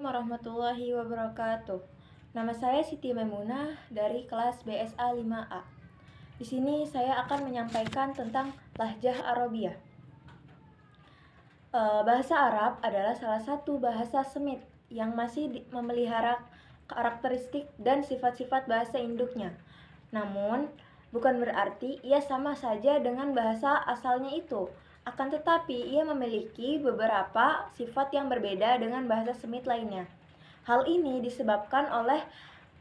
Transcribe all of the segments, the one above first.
Warahmatullahi wabarakatuh. Nama saya Siti Maimunah dari kelas BSA 5A. Di sini saya akan menyampaikan tentang Lahjah Arabiyah. Bahasa Arab adalah salah satu bahasa Semit yang masih memelihara karakteristik dan sifat-sifat bahasa induknya. Namun, bukan berarti ia sama saja dengan bahasa asalnya itu. Akan tetapi, ia memiliki beberapa sifat yang berbeda dengan bahasa Semit lainnya. Hal ini disebabkan oleh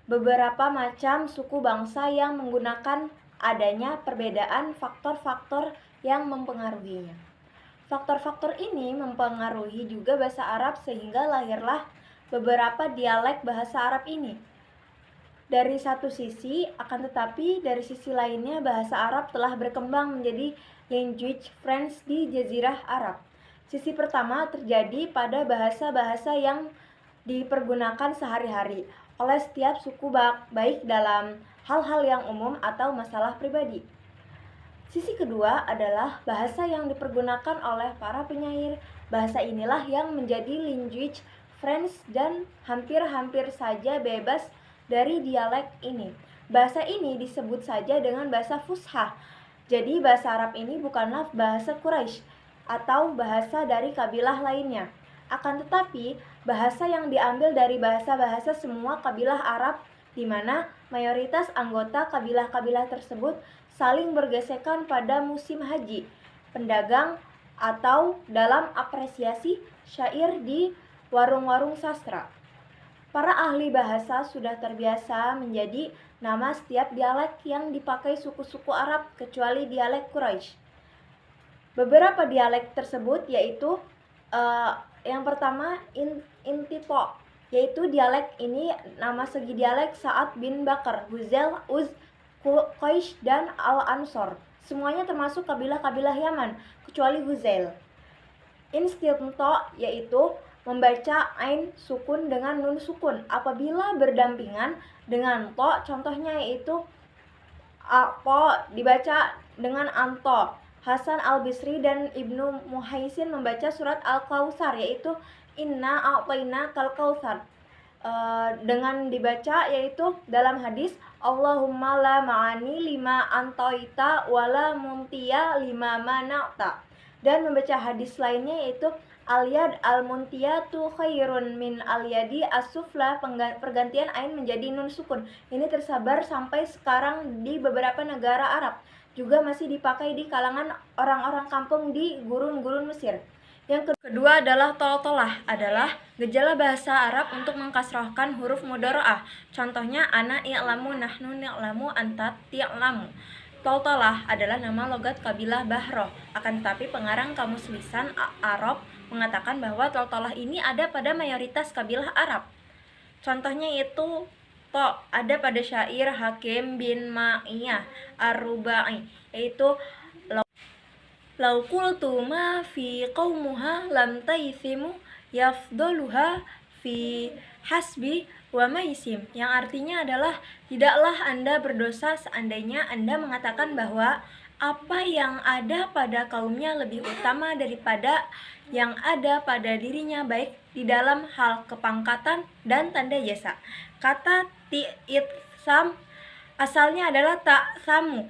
beberapa macam suku bangsa yang menggunakan adanya perbedaan faktor-faktor yang mempengaruhinya. Faktor-faktor ini mempengaruhi juga bahasa Arab sehingga lahirlah beberapa dialek bahasa Arab ini. Dari satu sisi, akan tetapi dari sisi lainnya bahasa Arab telah berkembang menjadi language friends di Jazirah Arab. Sisi pertama terjadi pada bahasa-bahasa yang dipergunakan sehari-hari oleh setiap suku baik dalam hal-hal yang umum atau masalah pribadi. Sisi kedua adalah bahasa yang dipergunakan oleh para penyair. Bahasa inilah yang menjadi language friends dan hampir-hampir saja bebas dari dialek ini. Bahasa ini disebut saja dengan bahasa Fushah. Jadi bahasa Arab ini bukanlah bahasa Quraisy atau bahasa dari kabilah lainnya. Akan tetapi bahasa yang diambil dari bahasa-bahasa semua kabilah Arab, di mana mayoritas anggota kabilah-kabilah tersebut saling bergesekan pada musim haji, pendagang, atau dalam apresiasi syair di warung-warung sastra. Para ahli bahasa sudah terbiasa menjadi nama setiap dialek yang dipakai suku-suku Arab kecuali dialek Quraisy. Beberapa dialek tersebut yaitu yang pertama Intito, yaitu dialek ini nama segi dialek Sa'ad bin Bakar, Huzail, Uz, Qais, dan Al-Ansor. Semuanya termasuk kabilah-kabilah Yaman kecuali Huzail. Instinto yaitu membaca ain sukun dengan nun sukun apabila berdampingan dengan to, contohnya yaitu to dibaca dengan anto. Hasan al-Bisri dan Ibnu Muhaisin membaca surat Al-Kautsar yaitu inna a'tayna kal kautsar dengan dibaca yaitu dalam hadis Allahumma la ma'ani lima antoita wala muntiya lima mana'ta, dan membaca hadis lainnya yaitu al-yad al-muntiyatu khairun min al-yadi as-sufla, pergantian ain menjadi nun sukun. Ini tersebar sampai sekarang di beberapa negara Arab, juga masih dipakai di kalangan orang-orang kampung di gurun-gurun Mesir. Yang kedua adalah toltolah, adalah gejala bahasa Arab untuk mengkasrohkan huruf mudharaah. Contohnya ana i'lamu, nahnu ni'lamu, anta ti'lamu. Toltolah adalah nama logat kabilah Bahroh. Akan tetapi pengarang Kamus Lisan Arab mengatakan bahwa toltolah ini ada pada mayoritas kabilah Arab. Contohnya itu to ada pada syair Hakim bin Ma'iyah Ar-Rubai, yaitu lau qultu ma fi qaumuha lam taithimu yafdaluha fi hasbi wa maisim, yang artinya adalah tidaklah Anda berdosa seandainya Anda mengatakan bahwa apa yang ada pada kaumnya lebih utama daripada yang ada pada dirinya, baik di dalam hal kepangkatan dan tanda jasa. Kata ti'itsam asalnya adalah ta'samu.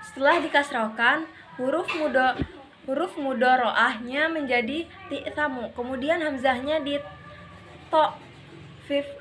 Setelah dikasrohkan, huruf mudharaahnya menjadi ti'samu. Kemudian hamzahnya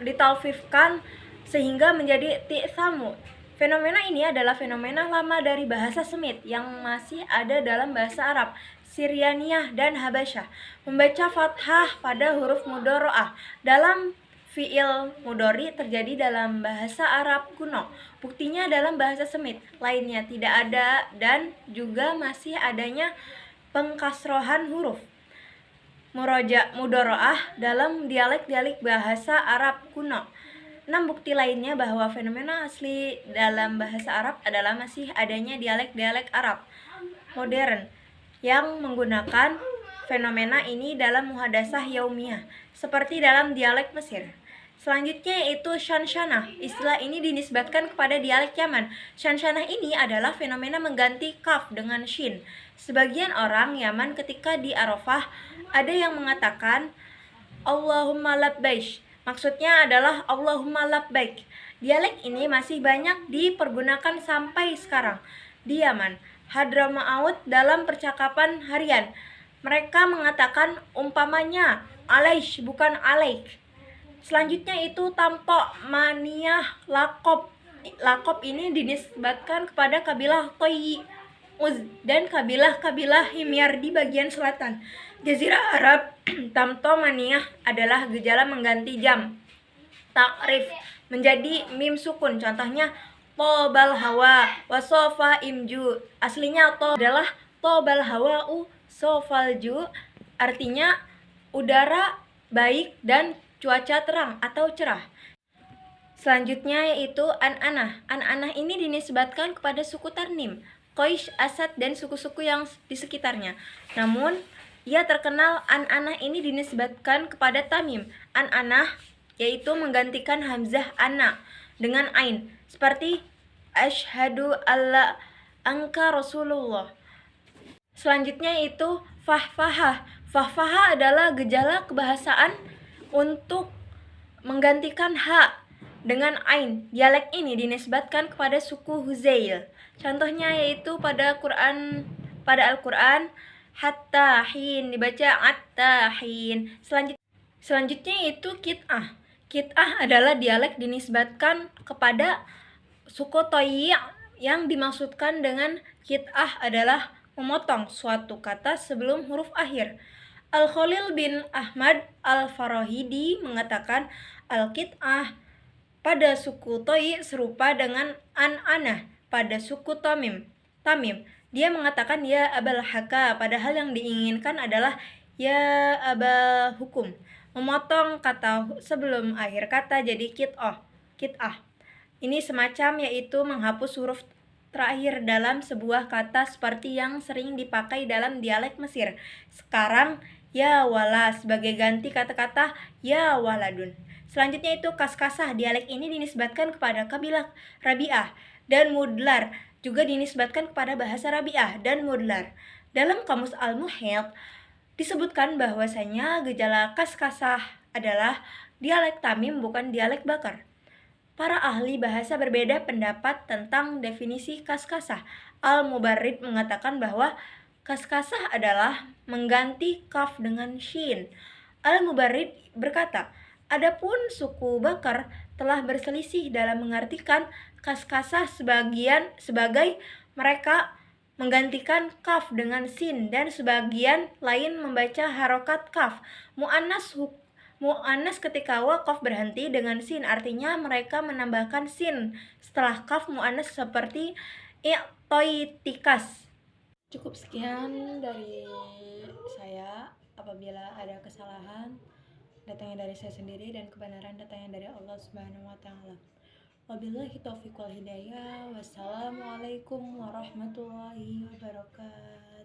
ditalfifkan sehingga menjadi ti'samu. Fenomena ini adalah fenomena lama dari bahasa Semit yang masih ada dalam bahasa Arab, Syrianiyah, dan Habasyah. Membaca fathah pada huruf mudharaah dalam fi'il mudhari terjadi dalam bahasa Arab kuno. Buktinya dalam bahasa Semit lainnya tidak ada, dan juga masih adanya pengkasrohan huruf mudharaah dalam dialek-dialek bahasa Arab kuno. 6 bukti lainnya bahwa fenomena asli dalam bahasa Arab adalah masih adanya dialek-dialek Arab modern yang menggunakan fenomena ini dalam muhadasah yaumiyah, seperti dalam dialek Mesir. Selanjutnya yaitu syanshanah. Istilah ini dinisbatkan kepada dialek Yaman. Syanshanah ini adalah fenomena mengganti kaf dengan shin. Sebagian orang Yaman ketika di Arafah ada yang mengatakan Allahumma labbaik. Maksudnya adalah Allahumma labbaik. Dialek ini masih banyak dipergunakan sampai sekarang di Yaman, Hadramaut dalam percakapan harian. Mereka mengatakan umpamanya alaish bukan alaik. Selanjutnya itu tampo maniyah lakob. Lakob ini dinisbatkan kepada kabilah Toyi Uz dan kabilah-kabilah Himyar di bagian selatan Jazirah Arab. Tamto maniyah adalah gejala mengganti jam takrif menjadi mim sukun. Contohnya tobal hawa wasofa imju. Aslinya to adalah tobal hawa u sofalju, artinya udara baik dan cuaca terang atau cerah. Selanjutnya yaitu an-anah. An-anah ini dinisbatkan kepada suku Tarnim, Qaish, Asad, dan suku-suku yang di sekitarnya. Namun, ia terkenal an-anah ini dinisbatkan kepada Tamim. An-anah yaitu menggantikan hamzah ana dengan ain, seperti asyhadu alla angka Rasulullah. Selanjutnya itu fahfahah. Fahfahah adalah gejala kebahasaan untuk menggantikan ha dengan ain. Dialek ini dinisbatkan kepada suku Huzail. Contohnya yaitu pada Al-Qur'an hatta hin dibaca attahin. Selanjutnya itu kit'ah. Kit'ah adalah dialek dinisbatkan kepada suku Toyi. Yang dimaksudkan dengan kit'ah adalah memotong suatu kata sebelum huruf akhir. Al-Khalil bin Ahmad Al-Farahidi mengatakan al-kit'ah pada suku Toyi serupa dengan an-anah pada suku Tamim. Dia mengatakan ya abal haka, padahal yang diinginkan adalah ya abal hukum. Memotong kata sebelum akhir kata jadi kit'ah. Ini semacam yaitu menghapus huruf terakhir dalam sebuah kata seperti yang sering dipakai dalam dialek Mesir. Sekarang ya wala sebagai ganti kata-kata ya waladun. Selanjutnya itu kaskasah. Dialek ini dinisbatkan kepada kabilah Rabi'ah dan Mudlar, juga dinisbatkan kepada bahasa Rabi'ah dan Mudlar. Dalam kamus Al-Muhyidd disebutkan bahwasanya gejala kaskasah adalah dialek Tamim bukan dialek Bakar. Para ahli bahasa berbeda pendapat tentang definisi kaskasah. Al-Mubarrid mengatakan bahwa kaskasah adalah mengganti kaf dengan shin. Al-Mubarrid berkata, adapun suku Bakar telah berselisih dalam mengartikan kaskasah sebagai mereka menggantikan kaf dengan sin dan sebagian lain membaca harokat kaf mu'annas ketika wakaf berhenti dengan sin, artinya mereka menambahkan sin setelah kaf mu'annas seperti i'toitikas. Cukup sekian dari saya. Apabila ada kesalahan datangnya dari saya sendiri dan kebenaran datangnya dari Allah Subhanahu wa taala. Wabillahi taufiq wal hidayah. Wassalamualaikum warahmatullahi wabarakatuh.